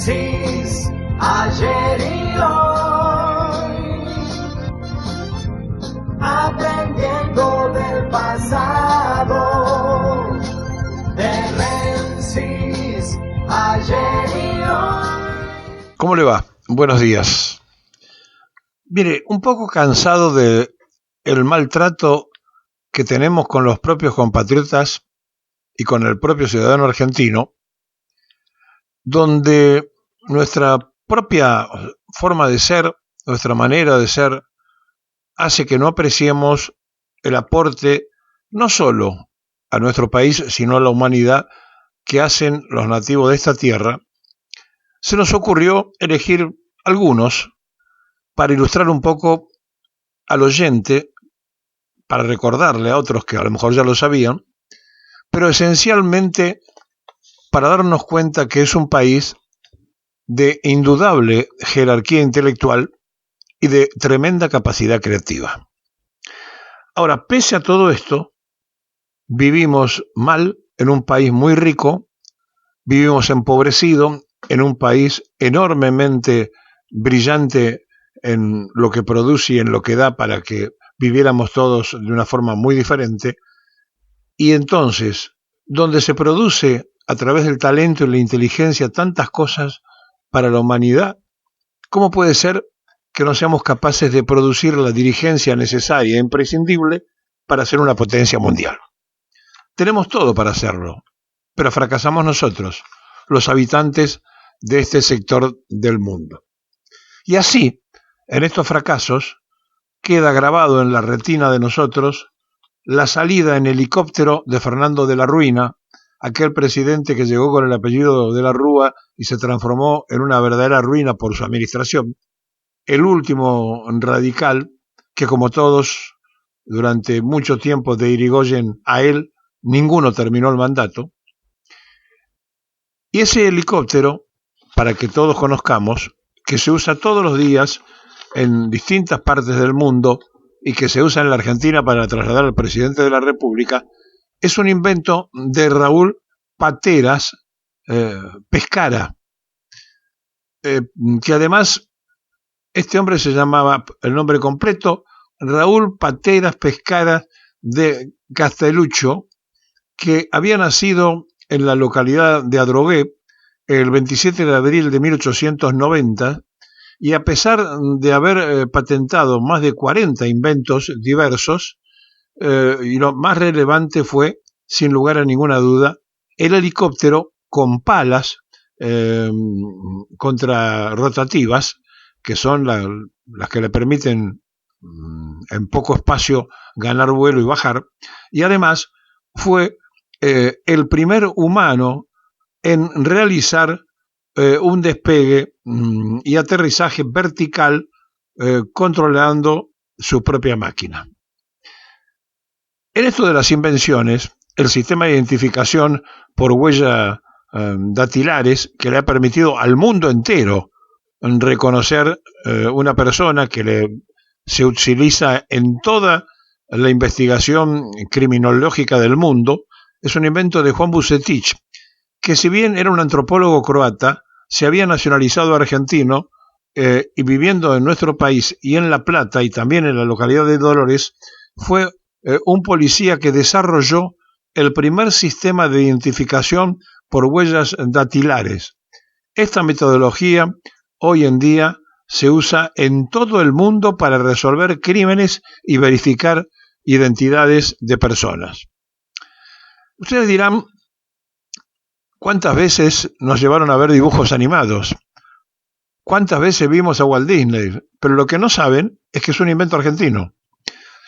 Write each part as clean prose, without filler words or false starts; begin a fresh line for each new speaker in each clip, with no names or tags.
Génesis, ayer y hoy, aprendiendo del pasado. Génesis, ayer y hoy.
¿Cómo le va? Buenos días. Mire, un poco cansado de el maltrato que tenemos con los propios compatriotas y con el propio ciudadano argentino, donde nuestra propia forma de ser, nuestra manera de ser, hace que no apreciemos el aporte no solo a nuestro país, sino a la humanidad que hacen los nativos de esta tierra. Se nos ocurrió elegir algunos para ilustrar un poco al oyente, para recordarle a otros que a lo mejor ya lo sabían, pero esencialmente para darnos cuenta que es un país de indudable jerarquía intelectual y de tremenda capacidad creativa. Ahora, pese a todo esto, vivimos mal en un país muy rico, vivimos empobrecido en un país enormemente brillante en lo que produce y en lo que da para que viviéramos todos de una forma muy diferente. Y entonces, donde se produce a través del talento y la inteligencia tantas cosas para la humanidad, ¿cómo puede ser que no seamos capaces de producir la dirigencia necesaria e imprescindible para ser una potencia mundial? Tenemos todo para hacerlo, pero fracasamos nosotros, los habitantes de este sector del mundo. Y así, en estos fracasos, queda grabado en la retina de nosotros la salida en helicóptero de Fernando de la Ruina, aquel presidente que llegó con el apellido de la Rúa y se transformó en una verdadera ruina por su administración, el último radical que, como todos, durante mucho tiempo de Irigoyen a él, ninguno terminó el mandato. Y ese helicóptero, para que todos conozcamos, que se usa todos los días en distintas partes del mundo y que se usa en la Argentina para trasladar al presidente de la República, es un invento de Raúl Pateras Pescara, que además este hombre se llamaba, el nombre completo, Raúl Pateras Pescara de Castelluccio, que había nacido en la localidad de Adrogué el 27 de abril de 1890, y a pesar de haber patentado más de 40 inventos diversos, y lo más relevante fue, sin lugar a ninguna duda, el helicóptero con palas contrarrotativas, que son las que le permiten en poco espacio ganar vuelo y bajar, y además fue el primer humano en realizar un despegue y aterrizaje vertical controlando su propia máquina. En esto de las invenciones, el sistema de identificación por huella dactilares, que le ha permitido al mundo entero reconocer una persona que se utiliza en toda la investigación criminológica del mundo, es un invento de Juan Bucetich, que si bien era un antropólogo croata, se había nacionalizado argentino y viviendo en nuestro país y en La Plata y también en la localidad de Dolores, fue un policía que desarrolló el primer sistema de identificación por huellas dactilares. Esta metodología hoy en día se usa en todo el mundo para resolver crímenes y verificar identidades de personas. Ustedes dirán, ¿cuántas veces nos llevaron a ver dibujos animados? ¿Cuántas veces vimos a Walt Disney? Pero lo que no saben es que es un invento argentino.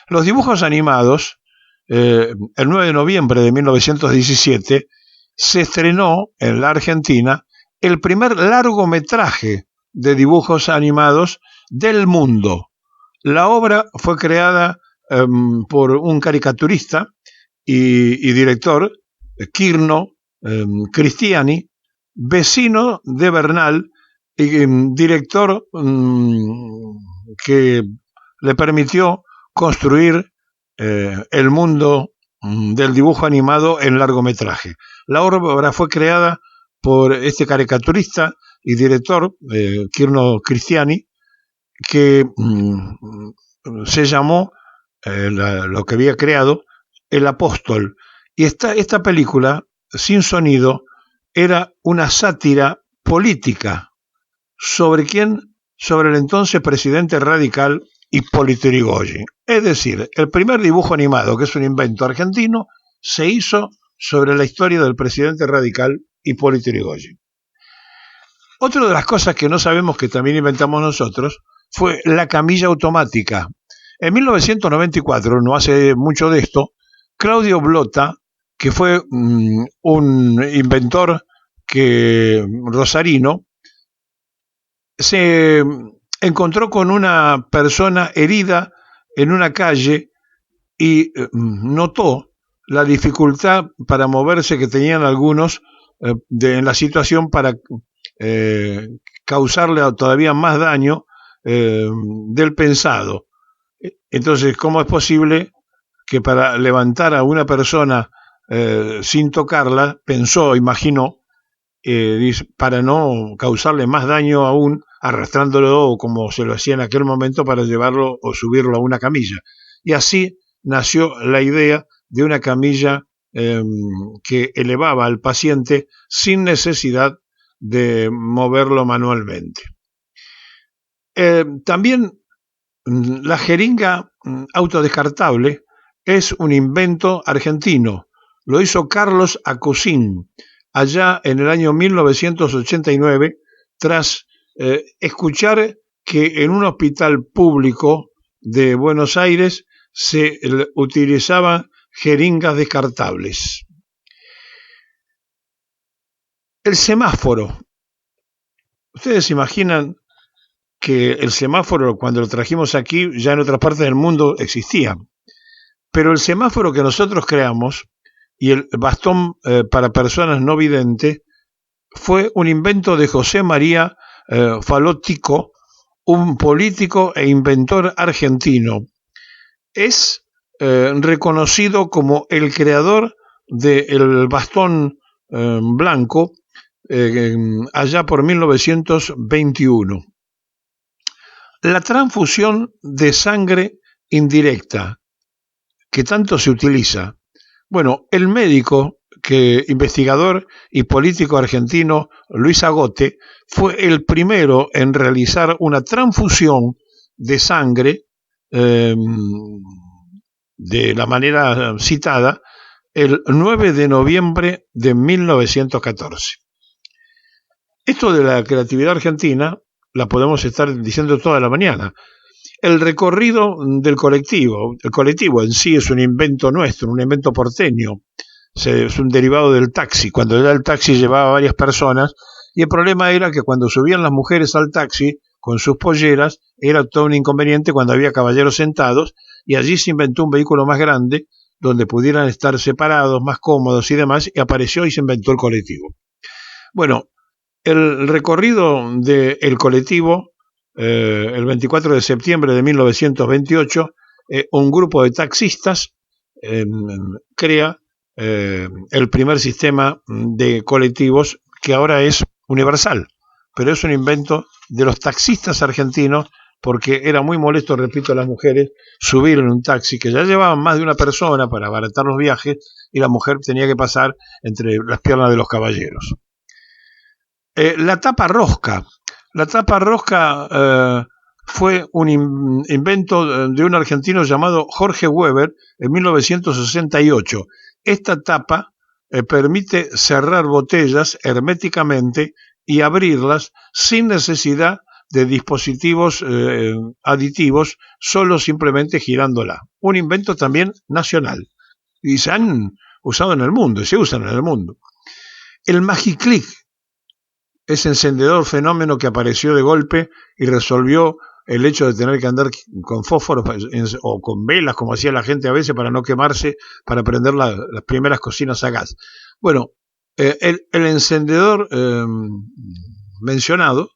Los dibujos animados, el 9 de noviembre de 1917, se estrenó en la Argentina el primer largometraje de dibujos animados del mundo. La obra fue creada por un caricaturista y director, Quirno Cristiani, vecino de Bernal y director que le permitió construir el mundo del dibujo animado en largometraje. La obra fue creada por este caricaturista y director, Kirno Cristiani, que se llamó, lo que había creado, El Apóstol. Y esta película, sin sonido, era una sátira política. ¿Sobre quién? Sobre el entonces presidente radical Hipólito Yrigoyen. Es decir, el primer dibujo animado, que es un invento argentino, se hizo sobre la historia del presidente radical Hipólito Yrigoyen. Otra de las cosas que no sabemos que también inventamos nosotros fue la camilla automática. En 1994, no hace mucho de esto, Claudio Blota, que fue un inventor rosarino, se encontró con una persona herida en una calle y notó la dificultad para moverse que tenían algunos en la situación para causarle todavía más daño del pensado. Entonces, ¿cómo es posible que para levantar a una persona sin tocarla, pensó, imaginó, para no causarle más daño aún, arrastrándolo como se lo hacía en aquel momento para llevarlo o subirlo a una camilla? Y así nació la idea de una camilla que elevaba al paciente sin necesidad de moverlo manualmente. También la jeringa autodescartable es un invento argentino. Lo hizo Carlos Acusín allá en el año 1989, tras escuchar que en un hospital público de Buenos Aires se utilizaban jeringas descartables. El semáforo. Ustedes se imaginan que el semáforo, cuando lo trajimos aquí, ya en otras partes del mundo existía. Pero el semáforo que nosotros creamos y el bastón para personas no videntes fue un invento de José María Falótico, un político e inventor argentino. Es reconocido como el creador del bastón blanco allá por 1921. La transfusión de sangre indirecta, que tanto se utiliza. Bueno, el médico, investigador y político argentino Luis Agote, fue el primero en realizar una transfusión de sangre de la manera citada el 9 de noviembre de 1914. Esto de la creatividad argentina la podemos estar diciendo toda la mañana. El recorrido del colectivo. El colectivo en sí es un invento nuestro, un invento porteño. Es un derivado del taxi. Cuando ya el taxi llevaba varias personas, y el problema era que cuando subían las mujeres al taxi con sus polleras, era todo un inconveniente cuando había caballeros sentados, y allí se inventó un vehículo más grande, donde pudieran estar separados, más cómodos y demás, y apareció y se inventó el colectivo. Bueno, el recorrido del colectivo, el 24 de septiembre de 1928, un grupo de taxistas crea el primer sistema de colectivos que ahora es universal, pero es un invento de los taxistas argentinos, porque era muy molesto, repito, a las mujeres subir en un taxi que ya llevaban más de una persona para abaratar los viajes y la mujer tenía que pasar entre las piernas de los caballeros. La tapa rosca. La tapa rosca fue un invento de un argentino llamado Jorge Weber en 1968. Esta tapa permite cerrar botellas herméticamente y abrirlas sin necesidad de dispositivos aditivos, solo simplemente girándola. Un invento también nacional. Y se han usado en el mundo, y se usan en el mundo. El Magiclick, ese encendedor fenómeno que apareció de golpe y resolvió el hecho de tener que andar con fósforos o con velas, como hacía la gente a veces, para no quemarse, para prender las primeras cocinas a gas. Bueno, el encendedor mencionado,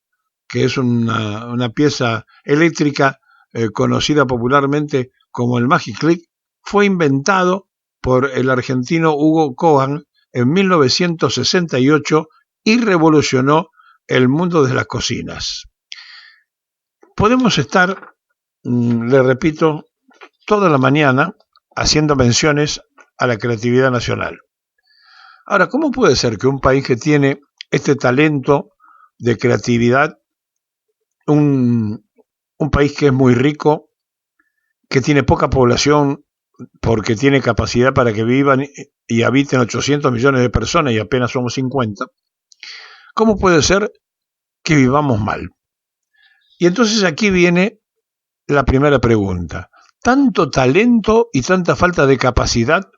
que es una pieza eléctrica conocida popularmente como el Magiclick, fue inventado por el argentino Hugo Cohan en 1968 y revolucionó el mundo de las cocinas. Podemos estar, le repito, toda la mañana haciendo menciones a la creatividad nacional. Ahora, ¿cómo puede ser que un país que tiene este talento de creatividad, un país que es muy rico, que tiene poca población porque tiene capacidad para que vivan y habiten 800 millones de personas y apenas somos 50, ¿cómo puede ser que vivamos mal? Y entonces aquí viene la primera pregunta. ¿Tanto talento y tanta falta de capacidad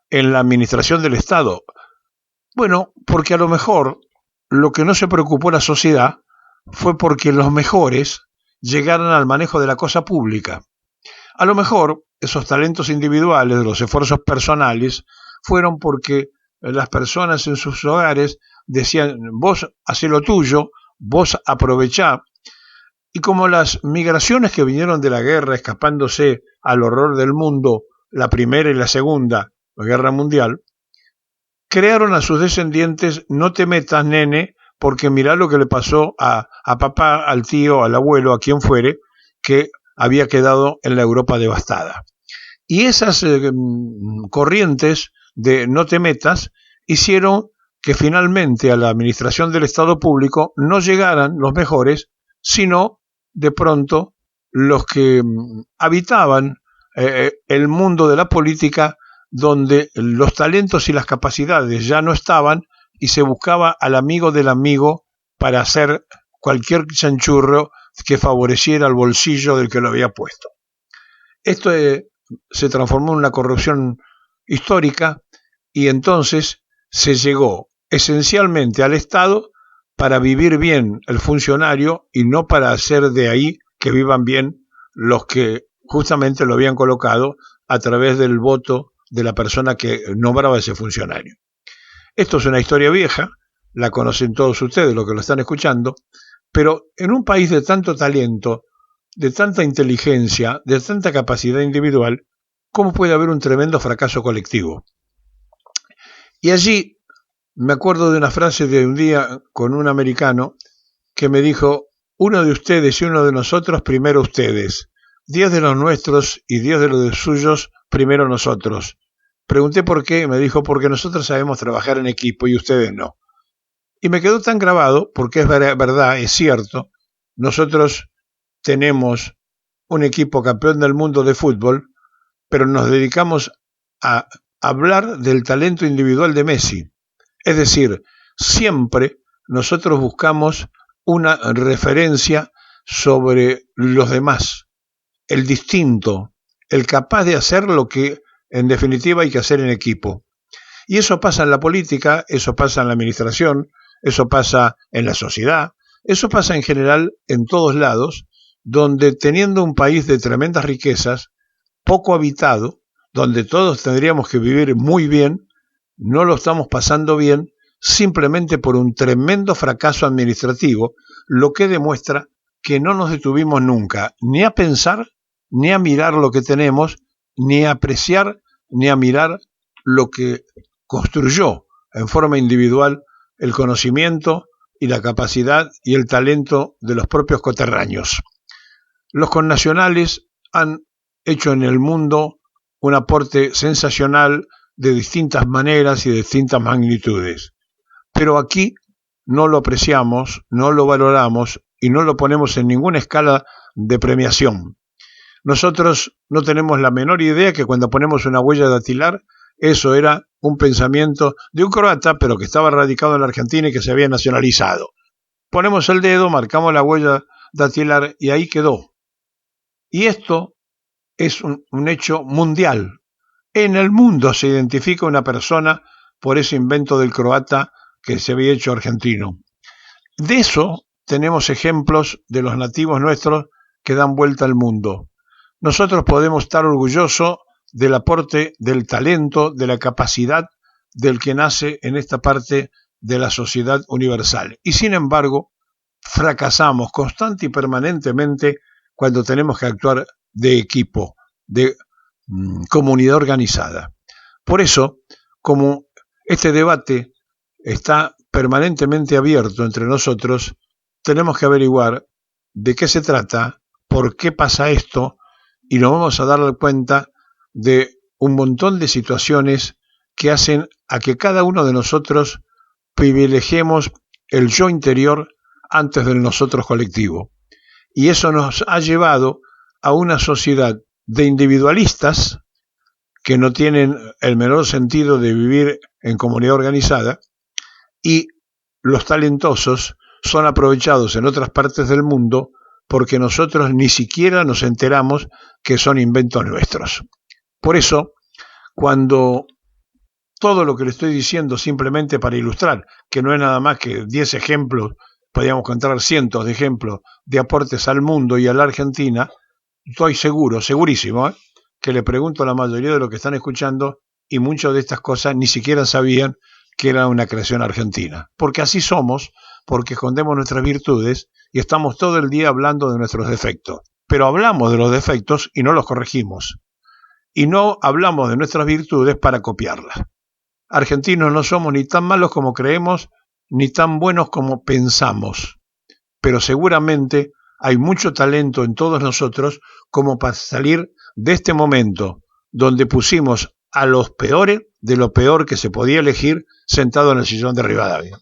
en la administración del Estado? Bueno, porque a lo mejor lo que no se preocupó la sociedad fue porque los mejores llegaran al manejo de la cosa pública. A lo mejor esos talentos individuales, los esfuerzos personales, fueron porque las personas en sus hogares decían, vos hacé lo tuyo, vos aprovechá. Y como las migraciones que vinieron de la guerra, escapándose al horror del mundo, la primera y la segunda guerra mundial, crearon a sus descendientes, no te metas, nene, porque mirá lo que le pasó a papá, al tío, al abuelo, a quien fuere, que había quedado en la Europa devastada. Y esas corrientes de no te metas hicieron que finalmente a la administración del Estado público no llegaran los mejores, sino de pronto los que habitaban el mundo de la política, donde los talentos y las capacidades ya no estaban y se buscaba al amigo del amigo para hacer cualquier chanchurro que favoreciera el bolsillo del que lo había puesto. Esto se transformó en una corrupción histórica y entonces se llegó esencialmente al Estado para vivir bien el funcionario y no para hacer de ahí que vivan bien los que justamente lo habían colocado a través del voto de la persona que nombraba a ese funcionario. Esto es una historia vieja, la conocen todos ustedes, los que lo están escuchando, pero en un país de tanto talento, de tanta inteligencia, de tanta capacidad individual, ¿cómo puede haber un tremendo fracaso colectivo? Y allí me acuerdo de una frase de un día con un americano que me dijo, uno de ustedes y uno de nosotros, primero ustedes, 10 de los nuestros y 10 de los suyos, primero nosotros. Pregunté por qué, me dijo, porque nosotros sabemos trabajar en equipo y ustedes no. Y me quedó tan grabado, porque es verdad, es cierto, nosotros tenemos un equipo campeón del mundo de fútbol, pero nos dedicamos a hablar del talento individual de Messi. Es decir, siempre nosotros buscamos una referencia sobre los demás, el distinto, el capaz de hacer lo que en definitiva hay que hacer en equipo. Y eso pasa en la política, eso pasa en la administración, eso pasa en la sociedad, eso pasa en general en todos lados, donde teniendo un país de tremendas riquezas, poco habitado, donde todos tendríamos que vivir muy bien, no lo estamos pasando bien simplemente por un tremendo fracaso administrativo, lo que demuestra que no nos detuvimos nunca ni a pensar, ni a mirar lo que tenemos, ni a apreciar, ni a mirar lo que construyó en forma individual el conocimiento y la capacidad y el talento de los propios coterráneos. Los connacionales han hecho en el mundo un aporte sensacional de distintas maneras y de distintas magnitudes. Pero aquí no lo apreciamos, no lo valoramos y no lo ponemos en ninguna escala de premiación. Nosotros no tenemos la menor idea que cuando ponemos una huella dactilar, eso era un pensamiento de un croata, pero que estaba radicado en la Argentina y que se había nacionalizado. Ponemos el dedo, marcamos la huella dactilar y ahí quedó. Y esto es un hecho mundial. En el mundo se identifica una persona por ese invento del croata que se había hecho argentino. De eso tenemos ejemplos de los nativos nuestros que dan vuelta al mundo. Nosotros podemos estar orgullosos del aporte, del talento, de la capacidad del que nace en esta parte de la sociedad universal. Y sin embargo, fracasamos constante y permanentemente cuando tenemos que actuar de equipo, de comunidad organizada. Por eso, como este debate está permanentemente abierto entre nosotros, tenemos que averiguar de qué se trata, por qué pasa esto, y nos vamos a dar cuenta de un montón de situaciones que hacen a que cada uno de nosotros privilegiemos el yo interior antes del nosotros colectivo. Y eso nos ha llevado a una sociedad de individualistas que no tienen el menor sentido de vivir en comunidad organizada, y los talentosos son aprovechados en otras partes del mundo porque nosotros ni siquiera nos enteramos que son inventos nuestros. Por eso, cuando todo lo que le estoy diciendo, simplemente para ilustrar, que no es nada más que 10 ejemplos, podríamos encontrar cientos de ejemplos de aportes al mundo y a la Argentina, estoy seguro, segurísimo, que le pregunto a la mayoría de los que están escuchando, y muchas de estas cosas ni siquiera sabían que era una creación argentina. Porque así somos, porque escondemos nuestras virtudes y estamos todo el día hablando de nuestros defectos. Pero hablamos de los defectos y no los corregimos. Y no hablamos de nuestras virtudes para copiarlas. Argentinos no somos ni tan malos como creemos, ni tan buenos como pensamos. Pero seguramente hay mucho talento en todos nosotros como para salir de este momento donde pusimos a los peores de lo peor que se podía elegir sentado en el sillón de Rivadavia.